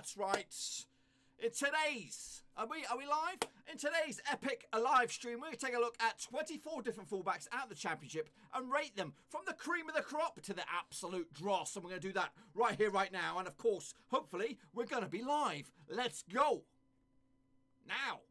That's right. In today's, are we live? In today's epic live stream, we're going to take a look at 24 different fullbacks out of the championship and rate them from the cream of the crop to the absolute dross. And we're going to do that right here, right now. And of course, hopefully, we're going to be live. Let's go. Now.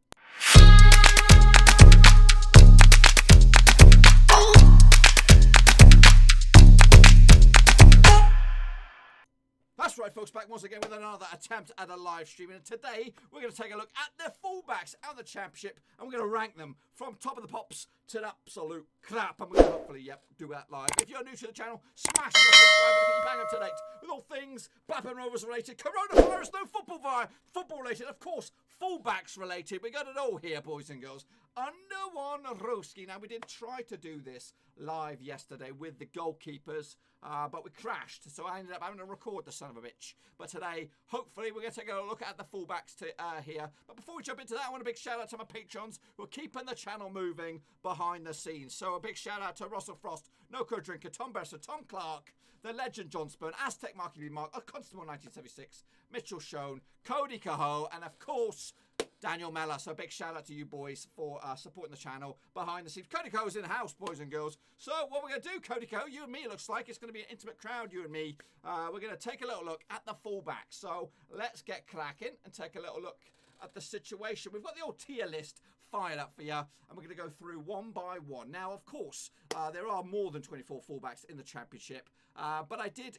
That's right, folks, back once again with another attempt at a live stream. And today, we're going to take a look at the fullbacks out of the championship, and we're going to rank them from top of the pops to the absolute crap. And we're going to hopefully, do that live. If you're new to the channel, smash the subscribe button to get you bang up to date with all things Blackburn Rovers related, coronavirus, no football related, of course, fullbacks related. We got it all here, boys and girls. Under one Roski. Now, we did try to do this live yesterday with the goalkeepers, but we crashed, so I ended up having to record the son of a bitch. But today, hopefully, we're going to take a look at the fullbacks here. But before we jump into that, I want a big shout out to my patrons who are keeping the channel moving behind the scenes. So a big shout out to Russell Frost, Noco Drinker, Tom Besser, Tom Clark, the legend John Spurn, Aztec Marky Mark, Constable 1976, Mitchell Schoen, Cody Cahoe, and of course, Daniel Mellor. So a big shout out to you boys for supporting the channel behind the scenes. Cody Cahoe's in the house, boys and girls. So what we're going to do, Cody Cahoe, you and me, it looks like it's going to be an intimate crowd, you and me. We're going to take a little look at the fullback. So let's get cracking and take a little look at the situation. We've got the old tier list fired up for you, and we're going to go through one by one. Now, of course, there are more than 24 fullbacks in the championship, but I did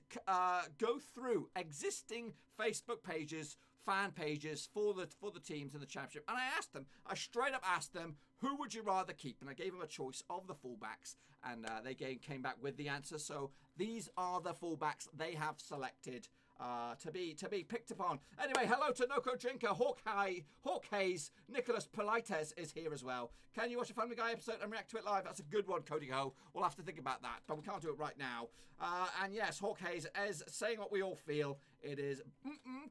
go through existing Facebook pages, fan pages for the teams in the championship, and I straight up asked them, who would you rather keep? And I gave them a choice of the fullbacks, and they came back with the answer. So these are the fullbacks they have selected to be picked upon. Anyway, hello to Noco Drinker, Hawk Hayes, Nicholas Polites is here as well. Can you watch a Family Guy episode and react to it live? That's a good one, Cody Ho. We'll have to think about that, but we can't do it right now. And yes, Hawk Hayes is saying what we all feel. It is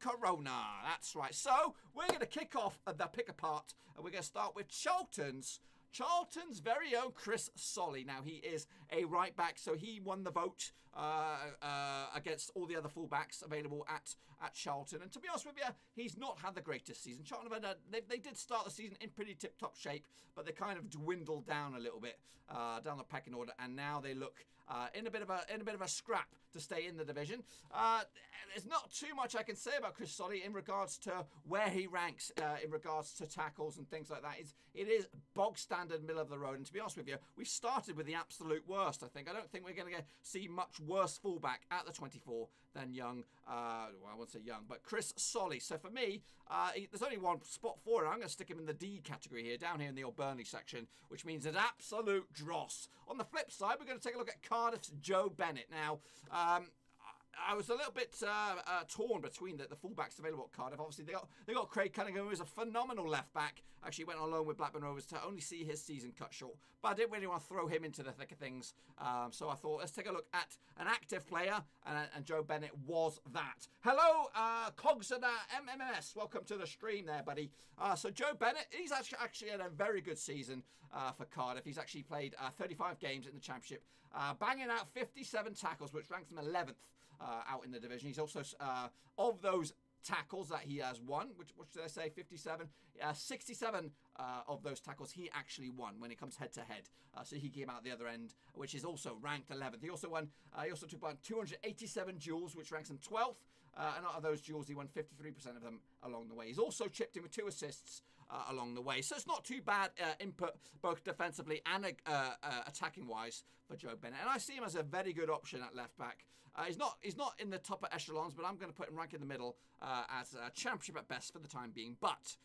Corona. That's right. So we're going to kick off the pick apart, and we're going to start with Charlton's very own Chris Solly. Now, he is a right back, so he won the vote against all the other fullbacks available at Charlton. And to be honest with you, he's not had the greatest season. Charlton, they did start the season in pretty tip-top shape, but they kind of dwindled down a little bit down the pecking order, and now they look in a bit of a scrap to stay in the division. There's not too much I can say about Chris Solly in regards to where he ranks in regards to tackles and things like that. It is bog standard, middle of the road. And to be honest with you, we started with the absolute worst, I think. I don't think we're going to see much worse fullback at the 24 than young, well, I won't say young, but Chris Solly. So for me, there's only one spot for it. I'm going to stick him in the D category here, down here in the old Burnley section, which means an absolute dross. On the flip side, we're going to take a look at Cardiff's Joe Bennett. Now, I was a little bit torn between the fullbacks available at Cardiff. Obviously, they got Craig Cunningham, who is a phenomenal left back. Actually went on loan with Blackburn Rovers to only see his season cut short. But I didn't really want to throw him into the thick of things. So I thought, let's take a look at an active player, and Joe Bennett was that. Hello, Cogs and MMS. Welcome to the stream there, buddy. So Joe Bennett, he's actually had a very good season for Cardiff. He's actually played 35 games in the championship, banging out 57 tackles, which ranks him 11th. Out in the division. He's also, of those tackles that he has won, which did I say, 57? 67 of those tackles he actually won when it comes head-to-head. So he came out the other end, which is also ranked 11th. He also won, he also took about 287 duels, which ranks him 12th. And out of those duels, he won 53% of them along the way. He's also chipped in with 2 assists along the way. So it's not too bad input, both defensively and attacking-wise for Joe Bennett. And I see him as a very good option at left-back. He's not in the top echelons, but I'm going to put him rank in the middle as a championship at best for the time being. But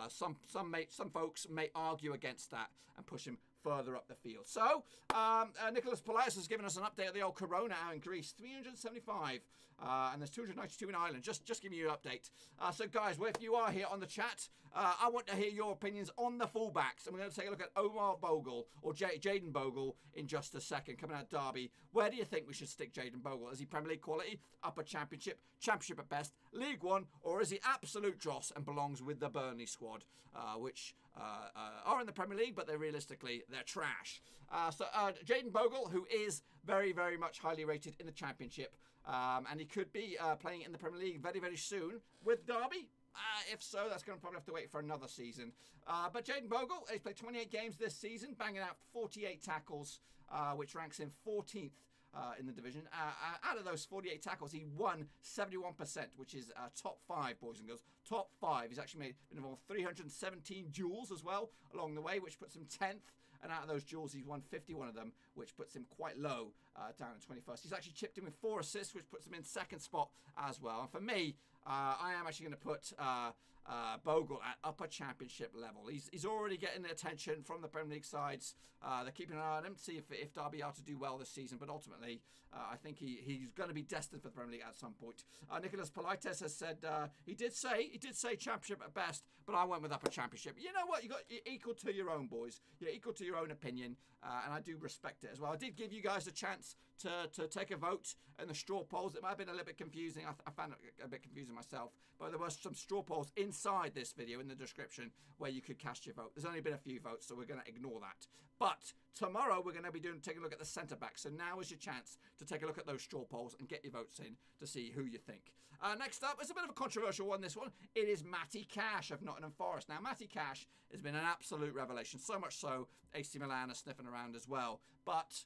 some folks may argue against that and push him further up the field. So Nicholas Politis has given us an update of the old Corona out in Greece, 375, and there's 292 in Ireland. Just giving you an update. So guys, well, if you are here on the chat, I want to hear your opinions on the fullbacks, and we're going to take a look at Omar Bogle or Jayden Bogle in just a second, coming out of Derby. Where do you think we should stick Jayden Bogle? Is he Premier League quality, upper championship at best, League One, or is he absolute dross and belongs with the Burnley squad, which are in the Premier League, but they're trash. So Jayden Bogle, who is very, very much highly rated in the Championship. And he could be playing in the Premier League very, very soon with Derby. If so, that's going to probably have to wait for another season. But Jayden Bogle, he's played 28 games this season, banging out 48 tackles, which ranks him 14th in the division. Out of those 48 tackles, he won 71%, which is top 5, boys and girls. Top 5. He's actually been involved 317 duels as well along the way, which puts him 10th. And out of those duels, he's won 51 of them, which puts him quite low down at 21st. He's actually chipped in with 4 assists, which puts him in 2nd spot as well. And for me, I am actually going to put Bogle at upper Championship level. He's already getting the attention from the Premier League sides. They're keeping an eye on him to see if Derby are to do well this season. But ultimately, I think he's going to be destined for the Premier League at some point. Nicholas Polites has said he did say Championship at best, but I went with upper Championship. You know what? You're equal to your own, boys. You're equal to your own opinion, and I do respect it as well. I did give you guys a chance to take a vote in the straw polls. It might have been a little bit confusing. I found it a bit confusing myself, but there were some straw polls inside this video in the description where you could cast your vote. There's only been a few votes, so we're going to ignore that. But tomorrow we're going to be taking a look at the centre back. So now is your chance to take a look at those straw polls and get your votes in to see who you think. Next up, it's a bit of a controversial one, this one. It is Matty Cash of Nottingham Forest. Now, Matty Cash has been an absolute revelation, so much so AC Milan are sniffing around as well. But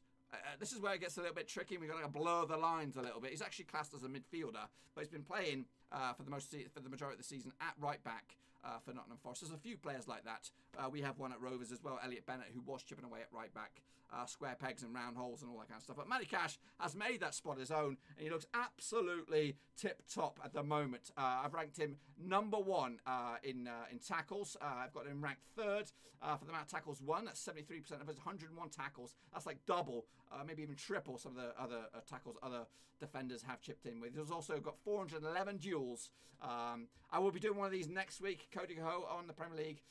this is where it gets a little bit tricky. We've got to blur the lines a little bit. He's actually classed as a midfielder, but he's been playing for the majority of the season at right back for Nottingham Forest. There's a few players like that. We have one at Rovers as well, Elliot Bennett, who was chipping away at right back. Square pegs and round holes and all that kind of stuff. But Matty Cash has made that spot his own, and he looks absolutely tip-top at the moment. I've ranked him number 1 in tackles. I've got him ranked 3rd for the amount of tackles won. That's 73% of his 101 tackles. That's like double, maybe even triple some of the other tackles other defenders have chipped in with. He's also got 411 duels. I will be doing one of these next week, Cody Ho on the Premier League.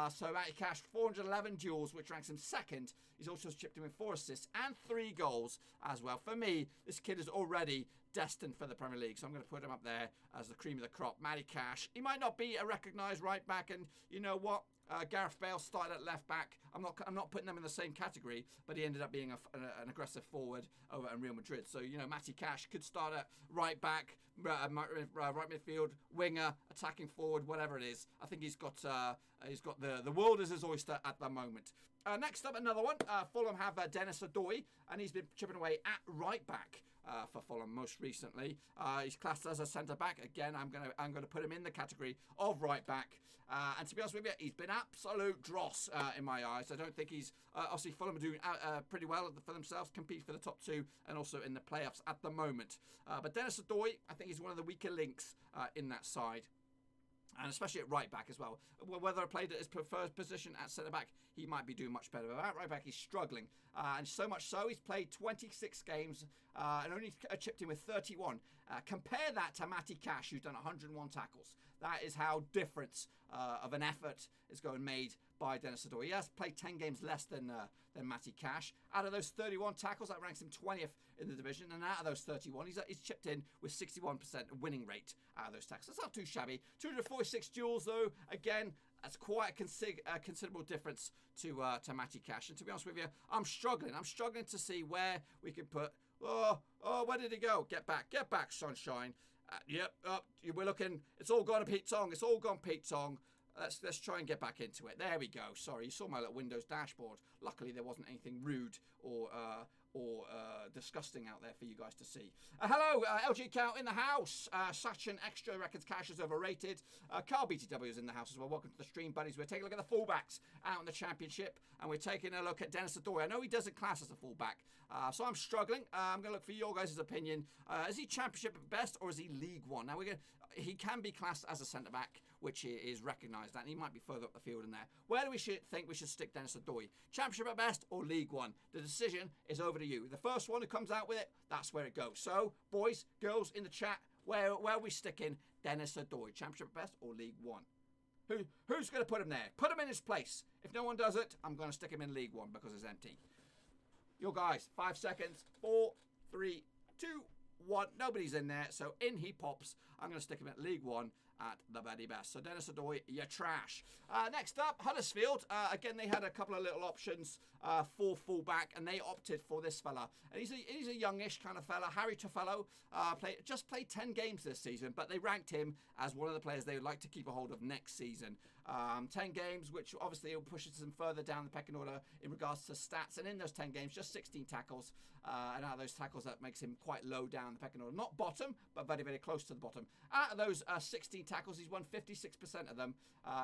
So Matty Cash, 411 duels, which ranks him 2nd. He's also chipped in with 4 assists and 3 goals as well. For me, this kid is already destined for the Premier League, so I'm going to put him up there as the cream of the crop. Matty Cash, he might not be a recognised right back, and you know what? Gareth Bale started at left back. I'm not putting them in the same category, but he ended up being an aggressive forward over at Real Madrid. So you know, Matty Cash could start at right back, right midfield, winger, attacking forward, whatever it is. I think he's got the world as his oyster at the moment. Next up, another one. Fulham have Dennis Adoy, and he's been chipping away at right back for Fulham most recently. He's classed as a centre back. Again, I'm gonna put him in the category of right back. And to be honest with you, he's been absolute dross in my eyes. I don't think he's obviously Fulham are doing pretty well for themselves, compete for the top 2 and also in the playoffs at the moment. But Dennis Adoy, I think he's one of the weaker links in that side. And especially at right back as well. Whether I played at his preferred position at centre back, he might be doing much better. But at right back, he's struggling. And so much so, he's played 26 games and only chipped in with 31. Compare that to Matty Cash, who's done 101 tackles. That is how different of an effort is going made by Dennis Adoy. He has played 10 games less than Matty Cash. Out of those 31 tackles, that ranks him 20th in the division. And out of those 31, he's chipped in with 61% winning rate out of those tackles. That's not too shabby. 246 duels, though. Again, that's quite a considerable difference to Matty Cash. And to be honest with you, I'm struggling. I'm struggling to see where we can put. Oh, where did he go? Get back, sunshine. Yep, we're looking. It's all gone to Pete Tong. It's all gone Pete Tong. Let's try and get back into it. There we go. Sorry, you saw my little Windows dashboard. Luckily, there wasn't anything rude or disgusting out there for you guys to see. Hello, LG Count in the house. Sachin Extra reckons Cash is overrated. Carl BTW is in the house as well. Welcome to the stream, buddies. We're taking a look at the fullbacks out in the Championship, and we're taking a look at Dennis Adoy. I know he doesn't class as a fullback, so I'm struggling. I'm going to look for your guys' opinion. Is he Championship at best, or is he League One? Now he can be classed as a centre back, which is recognised, and he might be further up the field in there. Where do we think we should stick Dennis Adoy? Championship at best or League One? The decision is over to you. The first one who comes out with it, that's where it goes. So, boys, girls in the chat, where are we sticking Dennis Adoy? Championship at best or League One? Who's going to put him there? Put him in his place. If no one does it, I'm going to stick him in League One because it's empty. Your guys, 5 seconds. 4, 3, 2, 1. Nobody's in there, so in he pops. I'm going to stick him at League 1 at the very best. So Dennis Adoy, you're trash. Next up, Huddersfield. Again, they had a couple of little options for fullback, and they opted for this fella. And he's a youngish kind of fella. Harry Tofello just played 10 games this season, but they ranked him as one of the players they would like to keep a hold of next season. 10 games, which obviously pushes them further down the pecking order in regards to stats. And in those 10 games, just 16 tackles. And out of those tackles, that makes him quite low down the pecking order. Not bottom, but very, very close to the bottom. Out of those 16 tackles, he's won 56% of them.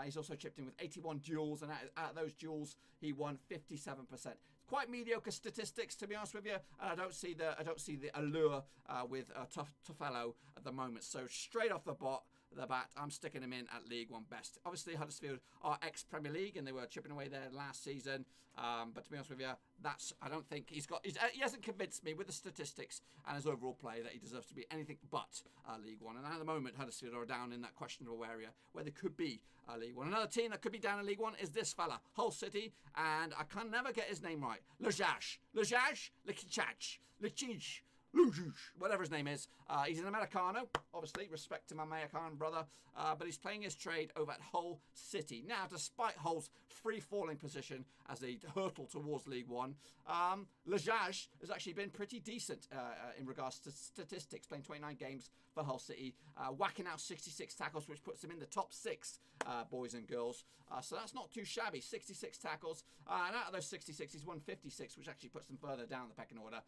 He's also chipped in with 81 duels, and out of those duels, he won 57%. Quite mediocre statistics, to be honest with you. And I don't see the allure with Tofello at the moment. So straight off the bat, I'm sticking him in at League 1 best. Obviously, Huddersfield are ex-Premier League, and they were chipping away there last season. But to be honest with you, I don't think he hasn't convinced me with the statistics and his overall play that he deserves to be anything but League 1. And at the moment, Huddersfield are down in that questionable area where they could be League 1. Another team that could be down in League 1 is this fella, Hull City, and I can never get his name right. Lejaj, whatever his name is. He's an Americano, obviously, respect to my American brother, but he's playing his trade over at Hull City. Now, despite Hull's free-falling position as they hurtle towards League 1, Lejaj has actually been pretty decent in regards to statistics, playing 29 games for Hull City, whacking out 66 tackles, which puts him in the top 6, boys and girls. So that's not too shabby, 66 tackles, and out of those 66, he's won 56, which actually puts them further down the pecking order.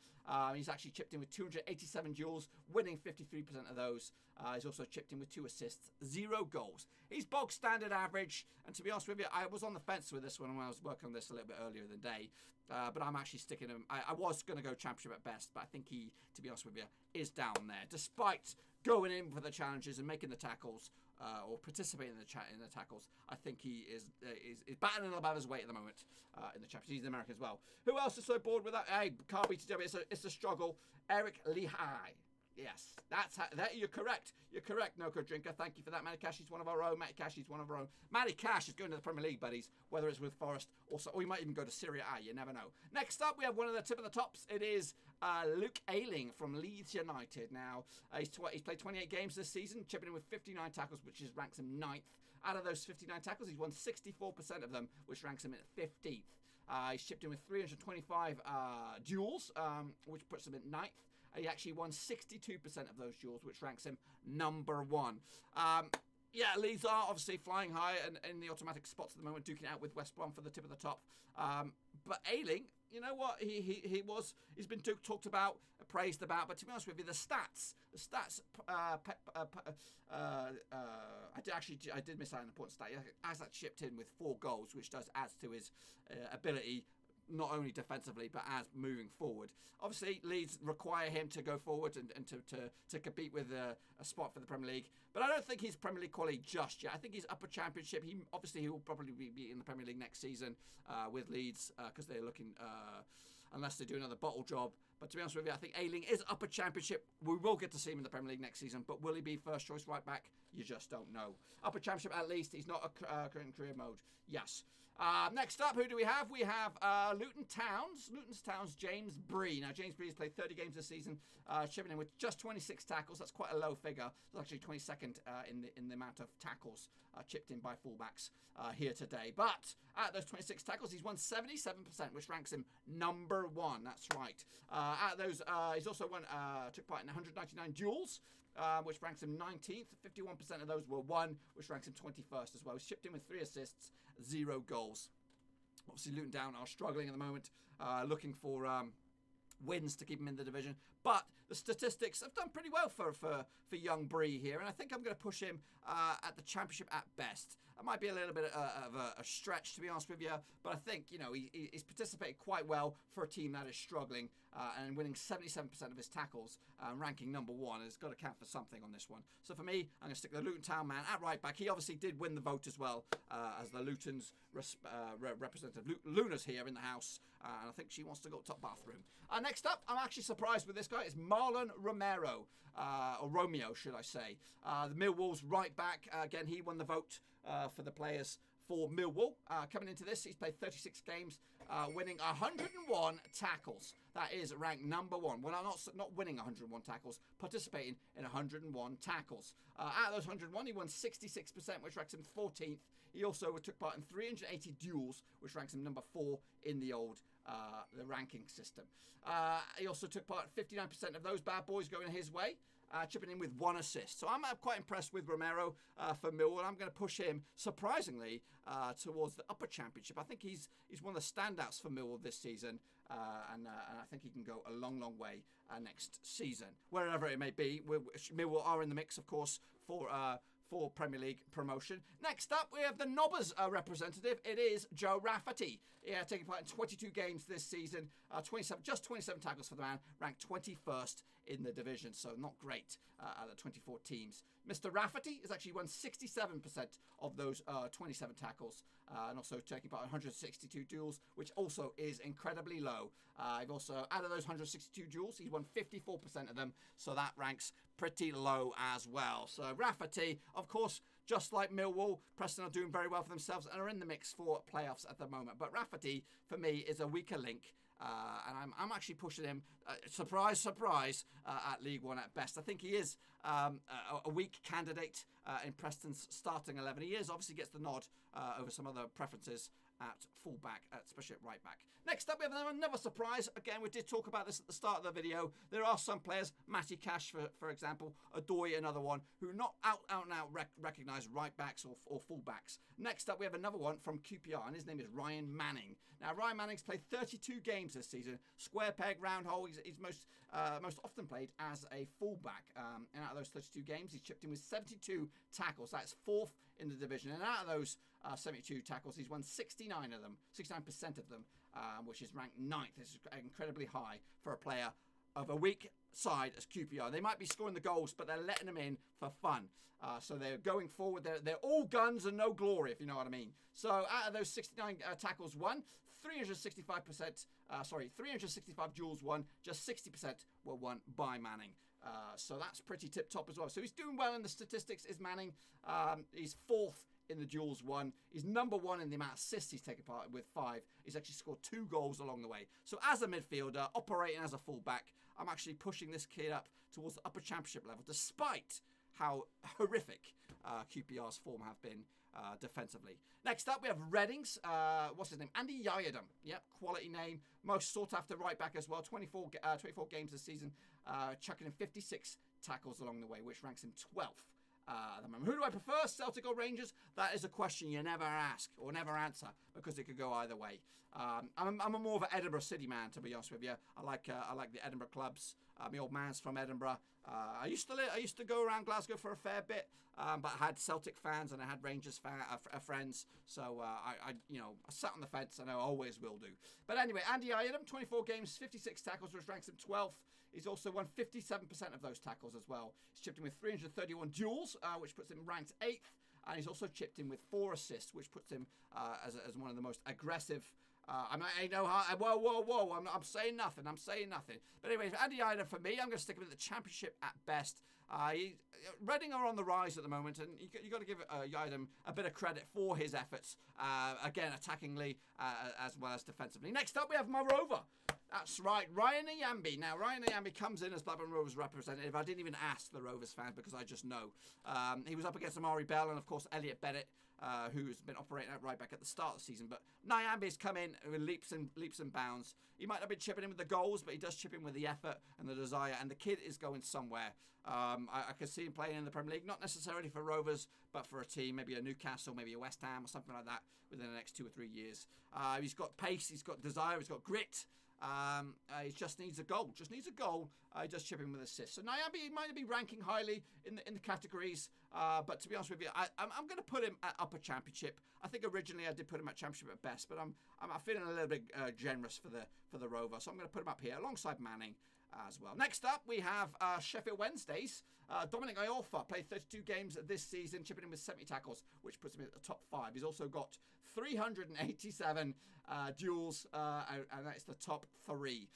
He's actually chipped in with 287 duels, winning 53% of those. He's also chipped in with 2 assists, 0 goals. He's bog standard average, and to be honest with you, I was on the fence with this one when I was working on this a little bit earlier in the day, but I'm actually sticking him. I was going to go championship at best, but I think he, to be honest with you, is down there. Despite going in for the challenges and making the tackles, or participating in the tackles, I think he is battling above his weight at the moment in the championship. He's an American as well. Who else is so bored with that? Hey, can't be to it's a struggle. Eric Lehigh. Yes, you're correct. You're correct, No Code Drinker. Thank you for that. Matty Cash is one of our own. Matty Cash is one of our own. Matty Cash is going to the Premier League, buddies, whether it's with Forest or he might even go to Serie A. You never know. Next up, we have one of the tip of the tops. It is Luke Ayling from Leeds United. Now, he's played 28 games this season, chipping in with 59 tackles, which ranks him 9th. Out of those 59 tackles, he's won 64% of them, which ranks him at 15th. He's chipped in with 325 duels, which puts him at 9th. He actually won 62% of those duels, which ranks him number 1. Yeah, Leeds are obviously flying high and in the automatic spots at the moment, duking out with West Brom for the tip of the top. But Ayling, you know what? He's been talked about, praised about. But to be honest with you, the stats. I did miss out an important stat. As that chipped in with 4 goals, which does add to his ability, not only defensively but as moving forward. Obviously, Leeds require him to go forward and to compete with a spot for the Premier League. But I don't think he's Premier League quality just yet. I think he's upper Championship. He will probably be in the Premier League next season with Leeds because they're looking, unless they do another bottle job. But to be honest with you, I think Ayling is upper Championship. We will get to see him in the Premier League next season, but will he be first choice right back? You just don't know. Upper Championship at least. He's not a current career mode. Yes. Next up, who do we have? We have Luton Town's James Bree. Now, James Bree has played 30 games this season, chipping in with just 26 tackles. That's quite a low figure. It's actually 22nd in the amount of tackles chipped in by fullbacks here today. But out of those 26 tackles, he's won 77%, which ranks him number 1. That's right. Out of those, he's also took part in 199 duels, which ranks him 19th. 51% of those were won, which ranks him 21st as well. He's chipped in with 3 assists, 0 goals. Obviously, Luton Town are struggling at the moment, looking for wins to keep him in the division. But the statistics have done pretty well for young Bree here, and I think I'm going to push him at the Championship at best. It might be a little bit of a stretch, to be honest with you, but I think, he's participated quite well for a team that is struggling and winning 77% of his tackles, ranking number 1. Has got to count for something on this one. So for me, I'm going to stick the Luton Town man at right back. He obviously did win the vote as well as the Luton's representative. Luna's here in the house, and I think she wants to go top bathroom. Next up, I'm actually surprised with this guy. It's Marlon Romero, or Romeo, should I say. The Millwall's right back. Again, he won the vote for the players for Millwall. Coming into this, he's played 36 games, winning 101 tackles. That is ranked number 1. Well, not winning 101 tackles, participating in 101 tackles. Out of those 101, he won 66%, which ranks him 14th. He also took part in 380 duels, which ranks him number 4 in the the ranking system. He also took part in 59% of those bad boys going his way. Chipping in with 1 assist. So I'm quite impressed with Romero for Millwall. I'm going to push him, surprisingly, towards the upper championship. I think he's one of the standouts for Millwall this season, and I think he can go a long, long way next season. Wherever it may be, Millwall are in the mix, of course, for Premier League promotion. Next up, we have the Nobbers representative. It is Joe Rafferty. Taking part in 22 games this season. 27 tackles for the man, ranked 21st in the division, so not great out of 24 teams. Mr. Rafferty has actually won 67% of those 27 tackles, and also taking part in 162 duels, which also is incredibly low. I've also, out of those 162 duels, he's won 54% of them, so that ranks pretty low as well. So Rafferty, of course, just like Millwall, Preston are doing very well for themselves and are in the mix for playoffs at the moment. But Rafferty, for me, is a weaker link. And I'm actually pushing him, surprise, surprise, at League One at best. I think he is a weak candidate in Preston's starting 11. He obviously gets the nod over some other preferences at fullback, especially at right back. Next up, we have another surprise. Again, we did talk about this at the start of the video. There are some players, Matty Cash, for example, Adoy, another one, who are not out and out recognised right backs or fullbacks. Next up, we have another one from QPR, and his name is Ryan Manning. Now, Ryan Manning's played 32 games this season. Square peg, round hole. He's most often played as a fullback. And out of those 32 games, he's chipped in with 72 tackles. That's 4th in the division. And out of those 72 tackles, he's won 69% of them, which is ranked 9th. This is incredibly high for a player of a weak side as QPR. They might be scoring the goals, but they're letting them in for fun. So they're going forward. They're all guns and no glory, if you know what I mean. So out of those 69 tackles won, 365 duels won, just 60% were won by Manning. So that's pretty tip-top as well. So he's doing well in the statistics, is Manning. He's 4th in the duels won. He's number 1 in the amount of assists he's taken part with 5. He's actually scored 2 goals along the way. So as a midfielder, operating as a fullback, I'm actually pushing this kid up towards the upper championship level, despite how horrific QPR's form have been defensively. Next up, we have Reading's, what's his name? Andy Yayadam. Yep, quality name. Most sought after right back as well. 24 games this season, chucking in 56 tackles along the way, which ranks him 12th. Who do I prefer, Celtic or Rangers? That is a question you never ask or never answer, because it could go either way. I'm a more of an Edinburgh City man, to be honest with you. I like the Edinburgh clubs. My old man's from Edinburgh. I used to go around Glasgow for a fair bit, but I had Celtic fans and I had Rangers friends. So I sat on the fence, and I always will do. But anyway, Andy Iredom, 24 games, 56 tackles, which ranks him 12th. He's also won 57% of those tackles as well. He's chipped in with 331 duels, which puts him ranked 8th. And he's also chipped in with 4 assists, which puts him as one of the most aggressive. I'm saying nothing. But anyway, Andy Iredom for me, I'm going to stick him in the championship at best. Reading are on the rise at the moment, and you got to give Iredom a bit of credit for his efforts, again, attackingly as well as defensively. Next up, we have my Rover. That's right, Ryan Nyambe. Now, Ryan Nyambe comes in as Blackburn Rovers representative. I didn't even ask the Rovers fans because I just know. He was up against Amari Bell and, of course, Elliot Bennett, who's been operating at right back at the start of the season. But Nyambe's come in with leaps and bounds. He might not be chipping in with the goals, but he does chip in with the effort and the desire. And the kid is going somewhere. I could see him playing in the Premier League, not necessarily for Rovers, but for a team, maybe a Newcastle, maybe a West Ham or something like that within the next 2 or 3 years. He's got pace, he's got desire, he's got grit. He just needs a goal. He does chip in with assists. So Nyambe might be ranking highly in the categories, but to be honest with you, I'm going to put him at upper championship. I think originally I did put him at championship at best, but I'm feeling a little bit generous for the Rover, so I'm going to put him up here alongside Manning. as well. Next up, we have Sheffield Wednesdays. Dominic Iorfa played 32 games this season, chipping in with 70 tackles, which puts him in the top 5. He's also got 387 duels, and that's the top 3.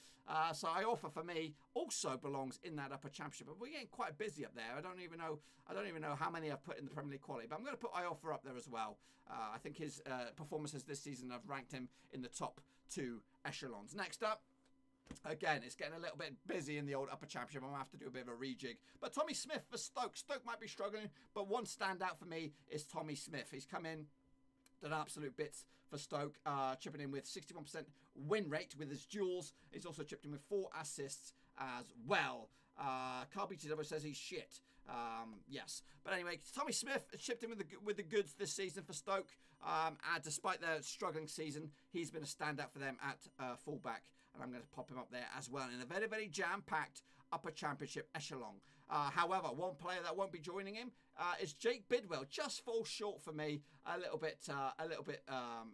So Iorfa for me also belongs in that upper championship. But we're getting quite busy up there. I don't even know how many I've put in the Premier League quality, but I'm going to put Iorfa up there as well. I think his performances this season have ranked him in the top 2 echelons. Next up, again, it's getting a little bit busy in the old upper championship. I'm going to have to do a bit of a rejig. But Tommy Smith for Stoke. Stoke might be struggling, but one standout for me is Tommy Smith. He's come in, done absolute bits for Stoke, chipping in with 61% win rate with his duels. He's also chipped in with 4 assists as well. Carl BTW says he's shit. Yes. But anyway, Tommy Smith has chipped in with the goods this season for Stoke. And despite their struggling season, he's been a standout for them at fullback. And I'm going to pop him up there as well in a very, very jam-packed upper championship echelon. However, one player that won't be joining him is Jake Bidwell. Just falls short for me. A little bit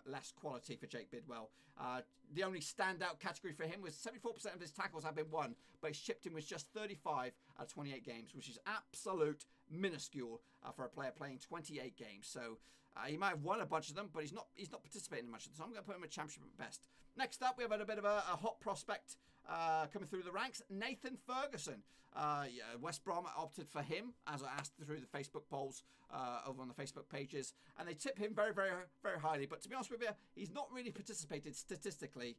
less quality for Jake Bidwell. The only standout category for him was 74% of his tackles have been won, but he's chipped in with just 35 out of 28 games, which is absolute minuscule for a player playing 28 games. So he might have won a bunch of them, but he's not participating in much of them. So I'm going to put him at championship at best. Next up, we have had a bit of a hot prospect coming through the ranks, Nathan Ferguson. West Brom opted for him, as I asked through the Facebook polls over on the Facebook pages, and they tip him very, very, very highly. But to be honest with you, he's not really participated statistically.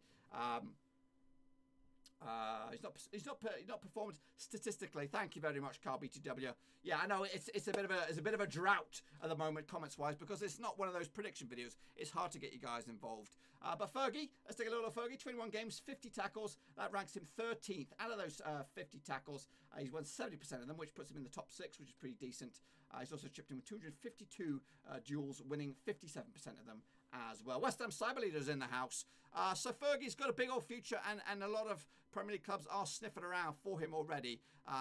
He's not performed statistically. Thank you very much, Carl BTW. Yeah, I know it's a bit of a drought at the moment, comments wise, because it's not one of those prediction videos. It's hard to get you guys involved. But Fergie, let's take a look at Fergie. 21 games, 50 tackles. That ranks him 13th out of those 50 tackles. He's won 70% of them, which puts him in the top 6, which is pretty decent. He's also chipped in with 252 duels, winning 57% of them as well. West Ham Cyber Leaders in the house. So Fergie's got a big old future, and a lot of Premier League clubs are sniffing around for him already.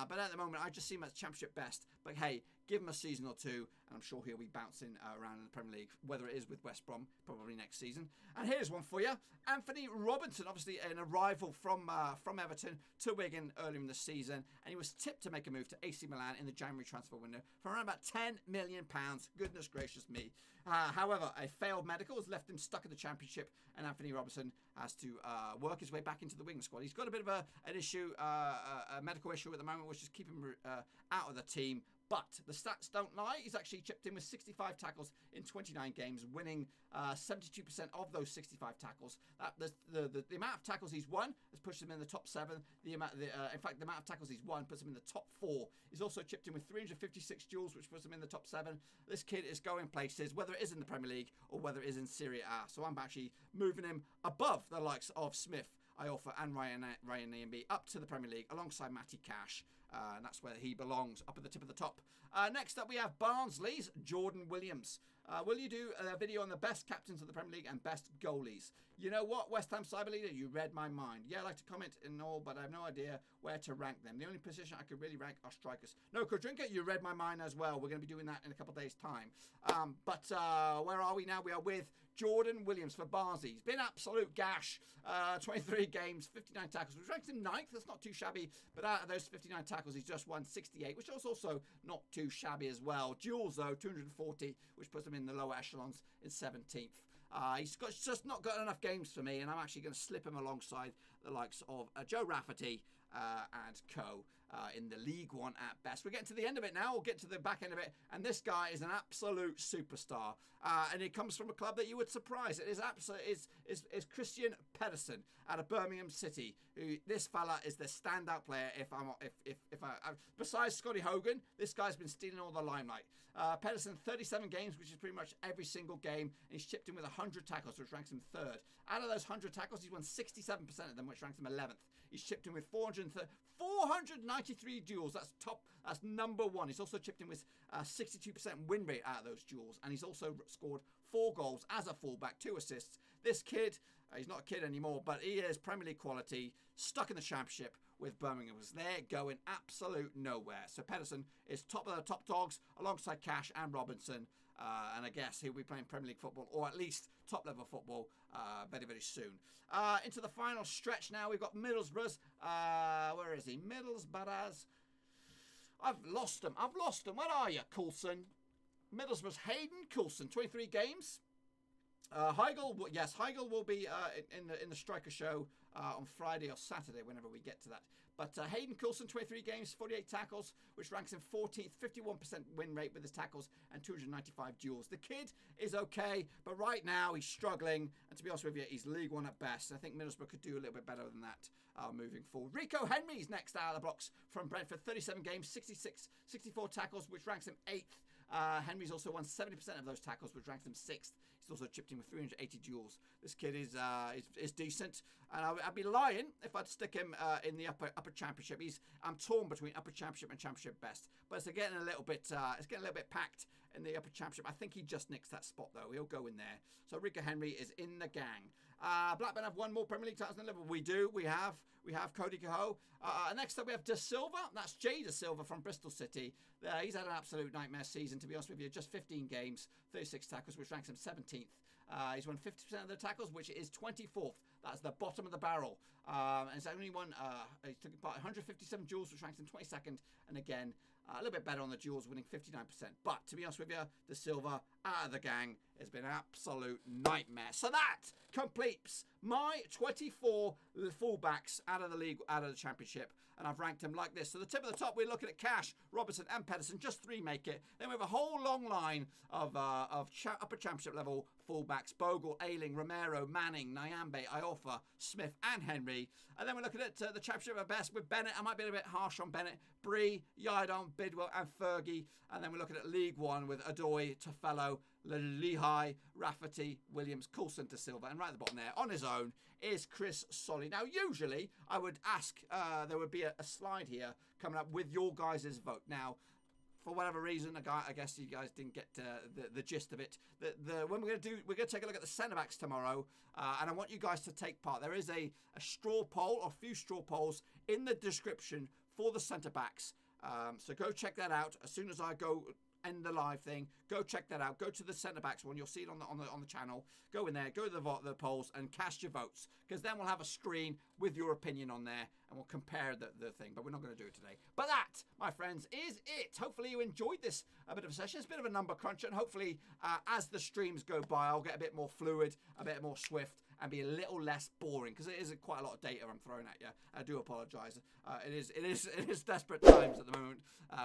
But at the moment, I just see him as championship best. But hey, give him a season or two, and I'm sure he'll be bouncing around in the Premier League, whether it is with West Brom, probably next season. And here's one for you. Anthony Robinson, obviously an arrival from Everton to Wigan earlier in the season, and he was tipped to make a move to AC Milan in the January transfer window for around about £10 million. Goodness gracious me. However, a failed medical has left him stuck in the Championship, and Anthony Robinson has to work his way back into the Wigan squad. He's got a bit of an issue, a medical issue at the moment, which is keeping him out of the team. But the stats don't lie. He's actually chipped in with 65 tackles in 29 games, winning 72% of those 65 tackles. The amount of tackles he's won has pushed him in the top 7. In fact, the amount of tackles he's won puts him in the top 4. He's also chipped in with 356 duels, which puts him in the top 7. This kid is going places, whether it is in the Premier League or whether it is in Serie A. So I'm actually moving him above the likes of Smith, Iorfa and Ryan Niambi up to the Premier League alongside Matty Cash. And that's where he belongs, up at the tip of the top. Next up, we have Barnsley's Jordan Williams. Will you do a video on the best captains of the Premier League and best goalies? You know what, West Ham Cyber Leader, you read my mind. Yeah, I like to comment and all, but I have no idea where to rank them. The only position I could really rank are strikers. No, Kodrinka, you read my mind as well. We're going to be doing that in a couple of days' time. But where are we now? We are with Jordan Williams for Barnsley. He's been absolute gash. 23 games, 59 tackles, which ranks him 9th. That's not too shabby. But out of those 59 tackles, he's just won 68, which is also not too shabby as well. Duels, though, 240, which puts him in the lower echelons in 17th. He's just not got enough games for me, and I'm actually going to slip him alongside the likes of Joe Rafferty and co. In the League One at best. We're getting to the end of it now. We'll get to the back end of it. And this guy is an absolute superstar. And he comes from a club that you would surprise. It is Christian Pedersen out of Birmingham City. This fella is the standout player. Besides Scotty Hogan, this guy's been stealing all the limelight. Pedersen, 37 games, which is pretty much every single game. And he's chipped in with 100 tackles, which ranks him 3rd. Out of those 100 tackles, he's won 67% of them, which ranks him 11th. He's chipped in with 493 duels. That's top. That's number 1. He's also chipped in with 62% win rate out of those duels. And he's also scored 4 goals as a fullback, 2 assists. This kid, he's not a kid anymore, but he is Premier League quality, stuck in the Championship, with Birmingham because they're going absolute nowhere. So Pedersen is top of the top dogs alongside Cash and Robinson. And I guess he'll be playing Premier League football, or at least top-level football, very, very soon. Into the final stretch now. We've got Middlesbrough's. Where is he? Middlesbrough's. I've lost him. Where are you, Coulson? Middlesbrough's Hayden Coulson, 23 games. Heigl will be in the striker show on Friday or Saturday, whenever we get to that. But Hayden Coulson, 23 games, 48 tackles, which ranks him 14th, 51% win rate with his tackles and 295 duels. The kid is okay, but right now he's struggling. And to be honest with you, he's League One at best. I think Middlesbrough could do a little bit better than that moving forward. Rico Henry's next out of the blocks from Brentford, 37 games, 64 tackles, which ranks him 8th. Henry's also won 70% of those tackles, which ranks him 6th. He's also chipped in with 380 duels. This kid is decent, and I'd be lying if I'd stick him in the upper championship. I'm torn between upper championship and championship best, but it's getting a little bit packed in the upper championship. I think he just nicks that spot though. He'll go in there. So Rico Henry is in the gang. Blackburn have won more Premier League titles than Liverpool. We do. We have Cody Cahoe. Next up we have De Silva. That's Jay De Silva from Bristol City. He's had an absolute nightmare season, to be honest with you. Just 15 games, 36 tackles, which ranks him 17th. He's won 50% of the tackles, which is 24th. That's the bottom of the barrel. And he's only won, he's taken part 157 duels, which ranks him 22nd. And again, a little bit better on the duels, winning 59%. But to be honest with you, De Silva out of the gang has been an absolute nightmare. So that completes my 24 fullbacks out of the league, out of the championship. And I've ranked them like this. So the tip of the top, we're looking at Cash, Robertson and Pedersen. Just 3 make it. Then we have a whole long line of upper championship level fullbacks. Bogle, Ayling, Romero, Manning, Nyambe, Iorfa, Smith and Henry. And then we're looking at the championship at best with Bennett. I might be a bit harsh on Bennett. Bree, Yardon, Bidwell and Fergie. And then we're looking at League One with Adoy, Tofello, Lehigh, Rafferty, Williams, Coulson, De Silva. And right at the bottom there, on his own, is Chris Solly. Now, usually, I would ask, there would be a slide here coming up with your guys' vote. Now, for whatever reason, I guess you guys didn't get the gist of it. When we're going to take a look at the centre-backs tomorrow, and I want you guys to take part. There is a straw poll, or a few straw polls, in the description for the centre-backs. So go check that out as soon as I go end the live thing. Go check that out. Go to the centre backs one. You'll see it on the channel. Go in there. Go to the polls and cast your votes, because then we'll have a screen with your opinion on there and we'll compare the thing. But we're not going to do it today. But that, my friends, is it. Hopefully you enjoyed this a bit of a session. It's a bit of a number cruncher, and hopefully as the streams go by, I'll get a bit more fluid, a bit more swift, and be a little less boring, because it is quite a lot of data I'm throwing at you. I do apologise. It is desperate times at the moment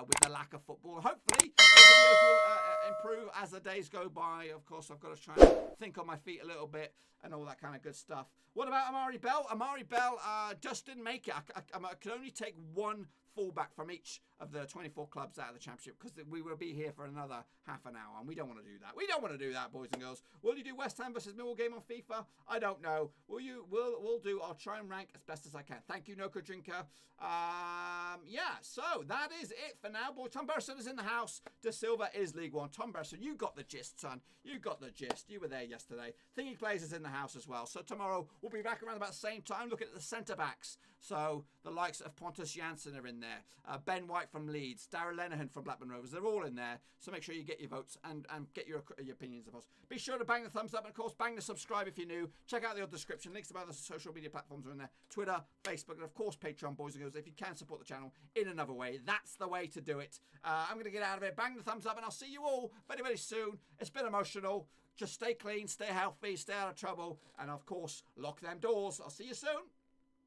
with the lack of football. Hopefully the videos will improve as the days go by. Of course, I've got to try and think on my feet a little bit and all that kind of good stuff. What about Amari Bell? Amari Bell just didn't make it. I could only take one fullback from each of the 24 clubs out of the championship, because we will be here for another half an hour, and we don't want to do that. We don't want to do that, boys and girls. Will you do West Ham versus Millwall game on FIFA? I don't know. We'll do. I'll try and rank as best as I can. Thank you, Noco Drinker. Yeah, so that is it for now, boys. Tom Burson is in the house. De Silva is League One. Tom Burson, you got the gist, son. You got the gist. You were there yesterday. Thingy Plays is in the house as well. So tomorrow we'll be back around about the same time looking at the centre backs. So the likes of Pontus Jansson are in there. Ben White from Leeds. Darragh Lenihan from Blackburn Rovers. They're all in there. So make sure you get your votes and get your opinions of us. Be sure to bang the thumbs up, and of course bang the subscribe if you're new. Check out the other description. Links to my other social media platforms are in there. Twitter, Facebook, and of course Patreon, boys and girls. If you can support the channel in another way, that's the way to do it. I'm going to get out of it. Bang the thumbs up, and I'll see you all very, very soon. It's been emotional. Just stay clean, stay healthy, stay out of trouble, and of course, lock them doors. I'll see you soon.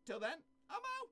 Till then, I'm out.